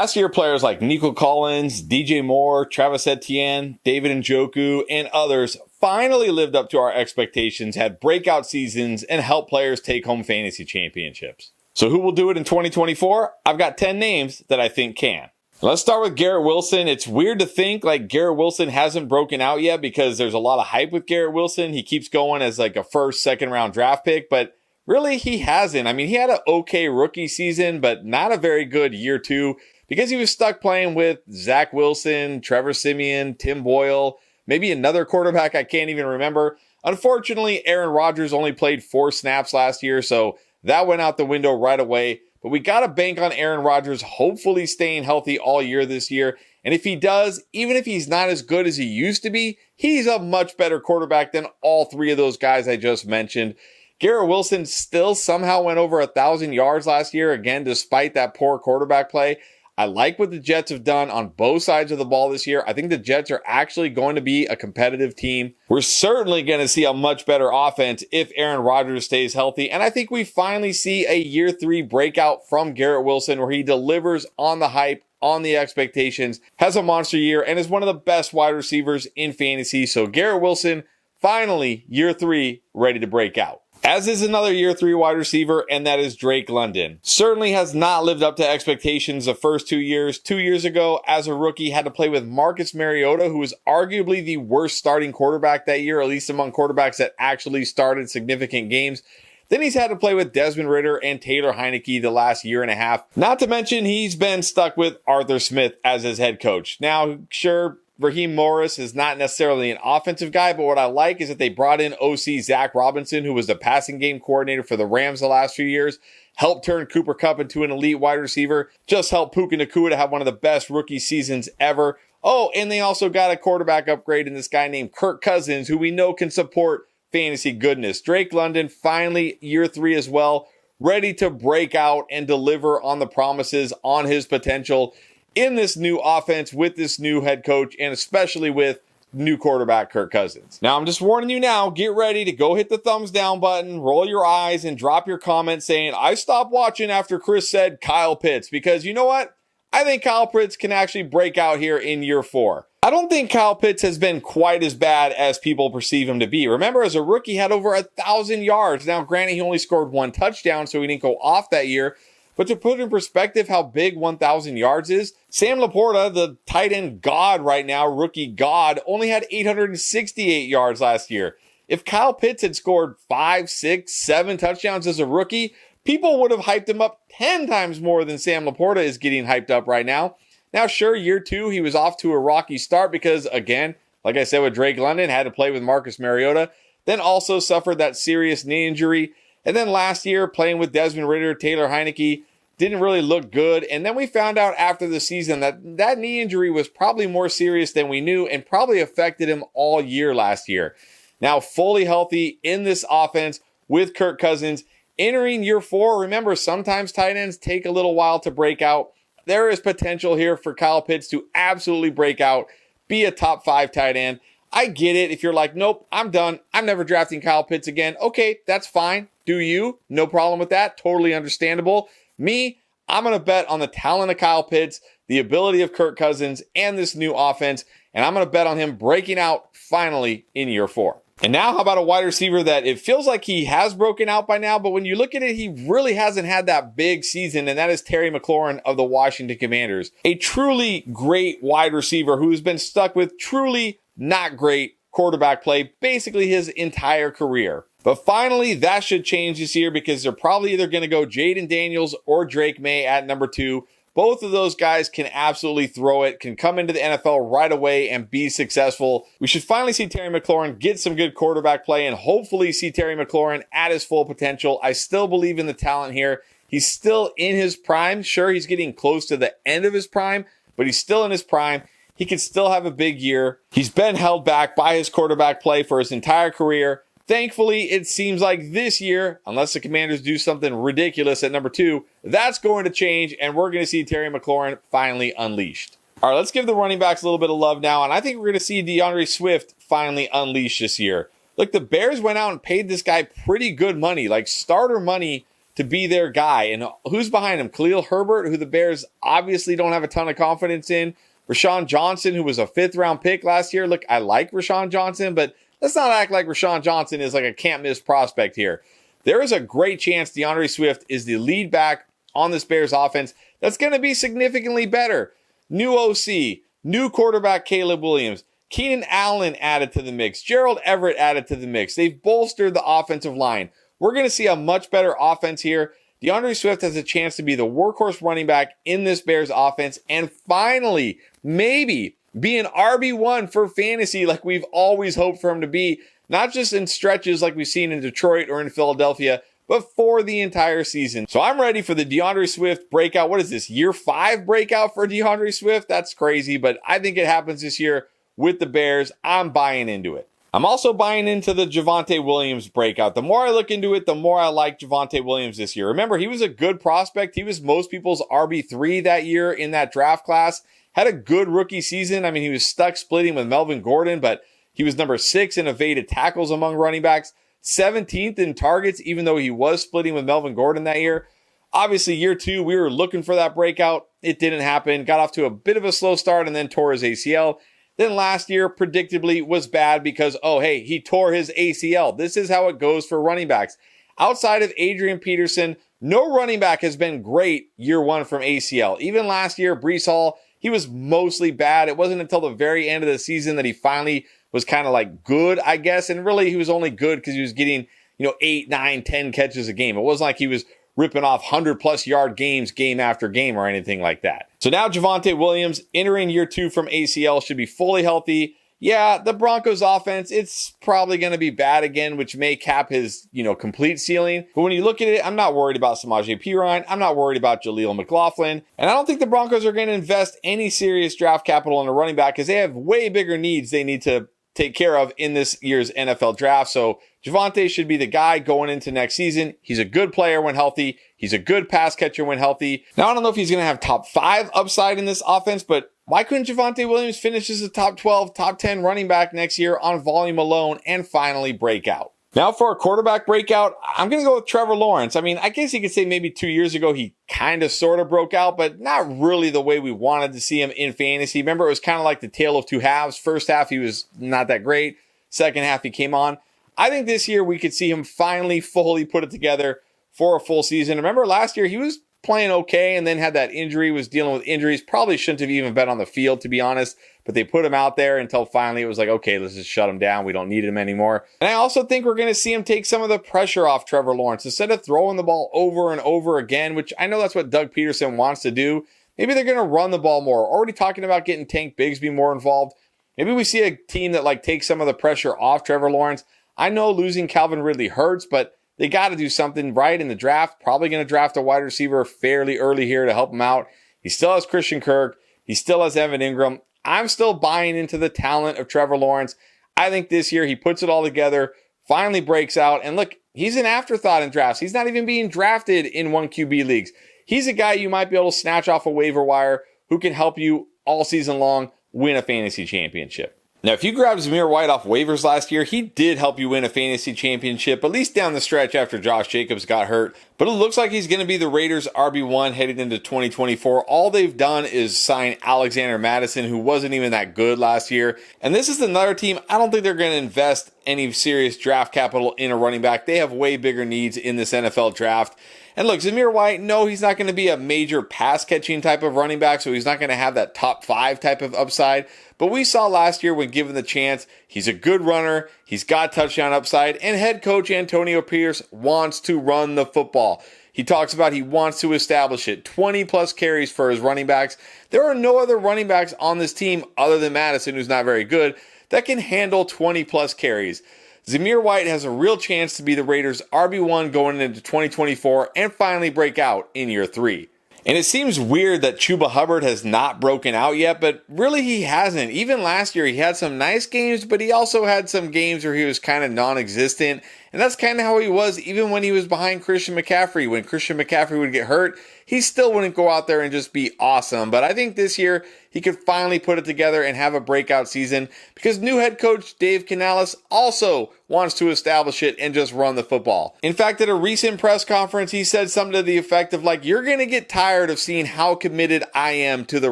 Last year, players like Nico Collins, DJ Moore, Travis Etienne, David Njoku, and others finally lived up to our expectations, had breakout seasons, and helped players take home fantasy championships. So who will do it in 2024? I've got 10 names that I think can. Let's start with Garrett Wilson. It's weird to think like Garrett Wilson hasn't broken out yet because there's a lot of hype with Garrett Wilson. He keeps going as like a first, second round draft pick, but really he hasn't. I mean, he had an okay rookie season, but not a very good year two because he was stuck playing with Zach Wilson, Trevor Siemian, Tim Boyle, maybe another quarterback I can't even remember. Unfortunately, Aaron Rodgers only played 4 snaps last year, so that went out the window right away. But we got to bank on Aaron Rodgers hopefully staying healthy all year this year. And if he does, even if he's not as good as he used to be, he's a much better quarterback than all 3 of those guys I just mentioned. Garrett Wilson still somehow went over 1,000 yards last year, again, despite that poor quarterback play. I like what the Jets have done on both sides of the ball this year. I think the Jets are actually going to be a competitive team. We're certainly going to see a much better offense if Aaron Rodgers stays healthy. And I think we finally see a year 3 breakout from Garrett Wilson where he delivers on the hype, on the expectations, has a monster year, and is one of the best wide receivers in fantasy. So Garrett Wilson, finally, year 3, ready to break out. As is another year 3 wide receiver, and that is Drake London. Certainly has not lived up to expectations the first 2 years. 2 years ago, as a rookie, had to play with Marcus Mariota, who was arguably the worst starting quarterback that year, at least among quarterbacks that actually started significant games. Then he's had to play with Desmond Ridder and Taylor Heineke the last year and a half. Not to mention, he's been stuck with Arthur Smith as his head coach. Now, sure, Raheem Morris is not necessarily an offensive guy, but what I like is that they brought in OC Zach Robinson, who was the passing game coordinator for the Rams the last few years, helped turn Cooper Kupp into an elite wide receiver, just helped Puka Nacua to have one of the best rookie seasons ever. Oh, and they also got a quarterback upgrade in this guy named Kirk Cousins, who we know can support fantasy goodness. Drake London, finally year 3 as well, ready to break out and deliver on the promises, on his potential in this new offense with this new head coach, and especially with new quarterback Kirk Cousins. Now, I'm just warning you now, get ready to go hit the thumbs down button, roll your eyes, and drop your comment saying, I stopped watching after Chris said Kyle Pitts, because you know what? I think Kyle Pitts can actually break out here in year 4. I don't think Kyle Pitts has been quite as bad as people perceive him to be. Remember, as a rookie, he had over 1,000 yards. Now, granted, he only scored 1 touchdown, so he didn't go off that year. But to put in perspective how big 1,000 yards is, Sam Laporta, the tight end god right now, rookie god, only had 868 yards last year. If Kyle Pitts had scored 5, 6, 7 touchdowns as a rookie, people would have hyped him up 10 times more than Sam Laporta is getting hyped up right now. Now, sure, year 2, he was off to a rocky start because, again, like I said with Drake London, had to play with Marcus Mariota, then also suffered that serious knee injury. And then last year, playing with Desmond Ridder, Taylor Heineke, didn't really look good. And then we found out after the season that knee injury was probably more serious than we knew and probably affected him all year last year. Now, fully healthy in this offense with Kirk Cousins, entering year 4. Remember, sometimes tight ends take a little while to break out. There is potential here for Kyle Pitts to absolutely break out, be a top 5 tight end. I get it. If you're like, nope, I'm done. I'm never drafting Kyle Pitts again. Okay, that's fine. Do you? No problem with that. Totally understandable. Me, I'm going to bet on the talent of Kyle Pitts, the ability of Kirk Cousins, and this new offense, and I'm going to bet on him breaking out finally in year 4. And now, how about a wide receiver that it feels like he has broken out by now, but when you look at it, he really hasn't had that big season, and that is Terry McLaurin of the Washington Commanders. A truly great wide receiver who's been stuck with truly not great quarterback play basically his entire career. But finally, that should change this year because they're probably either going to go Jaden Daniels or Drake May at number 2. Both of those guys can absolutely throw it, can come into the NFL right away and be successful. We should finally see Terry McLaurin get some good quarterback play and hopefully see Terry McLaurin at his full potential. I still believe in the talent here. He's still in his prime. Sure, he's getting close to the end of his prime, but he's still in his prime. He can still have a big year. He's been held back by his quarterback play for his entire career. Thankfully, it seems like this year, unless the Commanders do something ridiculous at number 2, that's going to change, and we're going to see Terry McLaurin finally unleashed. All right, let's give the running backs a little bit of love now, and I think we're going to see DeAndre Swift finally unleashed this year. Look, the Bears went out and paid this guy pretty good money, like starter money to be their guy. And who's behind him? Khalil Herbert, who the Bears obviously don't have a ton of confidence in. Rashawn Johnson, who was a 5th-round pick last year. Look, I like Rashawn Johnson, but let's not act like Rashawn Johnson is like a can't-miss prospect here. There is a great chance DeAndre Swift is the lead back on this Bears offense that's going to be significantly better. New OC, new quarterback Caleb Williams, Keenan Allen added to the mix, Gerald Everett added to the mix. They've bolstered the offensive line. We're going to see a much better offense here. DeAndre Swift has a chance to be the workhorse running back in this Bears offense and finally, maybe be an RB1 for fantasy like we've always hoped for him to be, not just in stretches like we've seen in Detroit or in Philadelphia, but for the entire season. So I'm ready for the DeAndre Swift breakout. What is this, year 5 breakout for DeAndre Swift? That's crazy, but I think it happens this year with the Bears. I'm buying into it. I'm also buying into the Javonte Williams breakout. The more I look into it, the more I like Javonte Williams this year. Remember, he was a good prospect. He was most people's RB3 that year in that draft class. Had a good rookie season. I mean, he was stuck splitting with Melvin Gordon, but he was number 6 in evaded tackles among running backs, 17th in targets, even though he was splitting with Melvin Gordon that year. Obviously, year 2, we were looking for that breakout. It didn't happen. Got off to a bit of a slow start and then tore his ACL. Then last year, predictably, was bad because, he tore his ACL. This is how it goes for running backs. Outside of Adrian Peterson, no running back has been great year 1 from ACL. Even last year, Breece Hall, he was mostly bad. It wasn't until the very end of the season that he finally was kind of like good, I guess. And really, he was only good because he was getting, 8, 9, 10 catches a game. It wasn't like he was ripping off 100-plus yard games game after game or anything like that. So now Javonte Williams entering year 2 from ACL should be fully healthy. Yeah, the Broncos offense, it's probably going to be bad again, which may cap his, complete ceiling. But when you look at it, I'm not worried about Samaje Perine. I'm not worried about Jaleel McLaughlin. And I don't think the Broncos are going to invest any serious draft capital in a running back because they have way bigger needs they need to take care of in this year's NFL draft. So Javonte should be the guy going into next season. He's a good player when healthy. He's a good pass catcher when healthy. Now, I don't know if he's going to have top 5 upside in this offense, but why couldn't Javonte Williams finish as a top 12, top 10 running back next year on volume alone and finally break out? Now for a quarterback breakout, I'm going to go with Trevor Lawrence. I mean, I guess you could say maybe 2 years ago he kind of sort of broke out, but not really the way we wanted to see him in fantasy. Remember, it was kind of like the tale of two halves. First half, he was not that great. Second half, he came on. I think this year we could see him finally fully put it together for a full season. Remember last year, he was playing okay and then had that injury, was dealing with injuries. Probably shouldn't have even been on the field, to be honest. But they put him out there until finally it was like, okay, let's just shut him down. We don't need him anymore. And I also think we're going to see him take some of the pressure off Trevor Lawrence. Instead of throwing the ball over and over again, which I know that's what Doug Peterson wants to do, maybe they're going to run the ball more. Already talking about getting Tank Bigsby more involved. Maybe we see a team that takes some of the pressure off Trevor Lawrence. I know losing Calvin Ridley hurts, but they got to do something right in the draft. Probably going to draft a wide receiver fairly early here to help him out. He still has Christian Kirk. He still has Evan Ingram. I'm still buying into the talent of Trevor Lawrence. I think this year he puts it all together, finally breaks out. And look, he's an afterthought in drafts. He's not even being drafted in 1QB leagues. He's a guy you might be able to snatch off a waiver wire who can help you all season long win a fantasy championship. Now, if you grabbed Zamir White off waivers last year, he did help you win a fantasy championship, at least down the stretch after Josh Jacobs got hurt. But it looks like he's going to be the Raiders' RB1 headed into 2024. All they've done is sign Alexander Mattison, who wasn't even that good last year. And this is another team, I don't think they're going to invest any serious draft capital in a running back. They have way bigger needs in this NFL draft. And look, Zamir White, no, he's not going to be a major pass-catching type of running back, so he's not going to have that top 5 type of upside. But we saw last year when given the chance, he's a good runner, he's got touchdown upside, and head coach Antonio Pierce wants to run the football. He talks about he wants to establish it. 20-plus carries for his running backs. There are no other running backs on this team other than Madison, who's not very good, that can handle 20-plus carries. Zamir White has a real chance to be the Raiders' RB1 going into 2024 and finally break out in year 3. And it seems weird that Chuba Hubbard has not broken out yet, but really he hasn't. Even last year he had some nice games, but he also had some games where he was kind of non-existent. And that's kind of how he was even when he was behind Christian McCaffrey. When Christian McCaffrey would get hurt, he still wouldn't go out there and just be awesome. But I think this year he could finally put it together and have a breakout season because new head coach Dave Canales also wants to establish it and just run the football. In fact, at a recent press conference, he said something to the effect of like, you're going to get tired of seeing how committed I am to the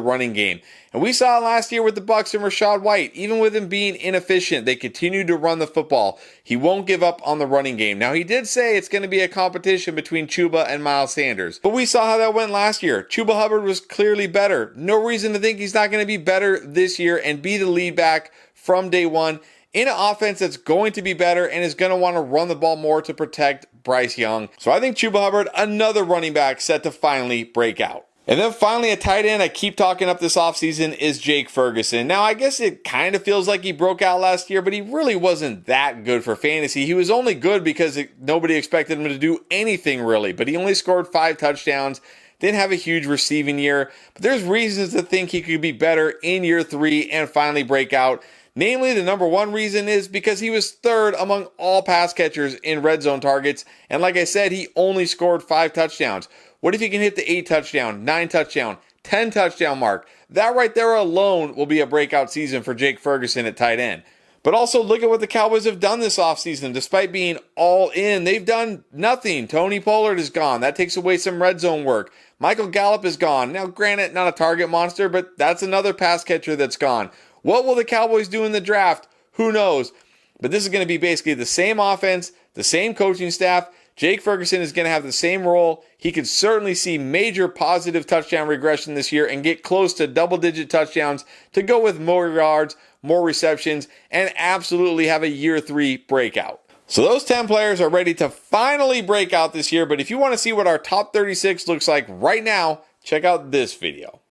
running game. And we saw it last year with the Bucs and Rachaad White. Even with him being inefficient, they continued to run the football. He won't give up on the running game. Now, he did say it's going to be a competition between Chuba and Miles Sanders. But we saw how that went last year. Chuba Hubbard was clearly better. No reason to think he's not going to be better this year and be the lead back from day one in an offense that's going to be better and is going to want to run the ball more to protect Bryce Young. So I think Chuba Hubbard, another running back set to finally break out. And then finally, a tight end I keep talking up this offseason is Jake Ferguson. Now, I guess it kind of feels like he broke out last year, but he really wasn't that good for fantasy. He was only good because nobody expected him to do anything really, but he only scored 5 touchdowns, didn't have a huge receiving year, but there's reasons to think he could be better in year 3 and finally break out. Namely, the number one reason is because he was third among all pass catchers in red zone targets, and like I said, he only scored 5 touchdowns. What if he can hit the 8 touchdown, 9 touchdown, 10 touchdown mark? That right there alone will be a breakout season for Jake Ferguson at tight end. But also look at what the Cowboys have done this offseason. Despite being all in, they've done nothing. Tony Pollard is gone. That takes away some red zone work. Michael Gallup is gone. Now, granted, not a target monster, but that's another pass catcher that's gone. What will the Cowboys do in the draft? Who knows? But this is going to be basically the same offense, the same coaching staff. Jake Ferguson is going to have the same role. He could certainly see major positive touchdown regression this year and get close to double-digit touchdowns to go with more yards, more receptions, and absolutely have a year 3 breakout. So those 10 players are ready to finally break out this year. But if you want to see what our top 36 looks like right now, check out this video.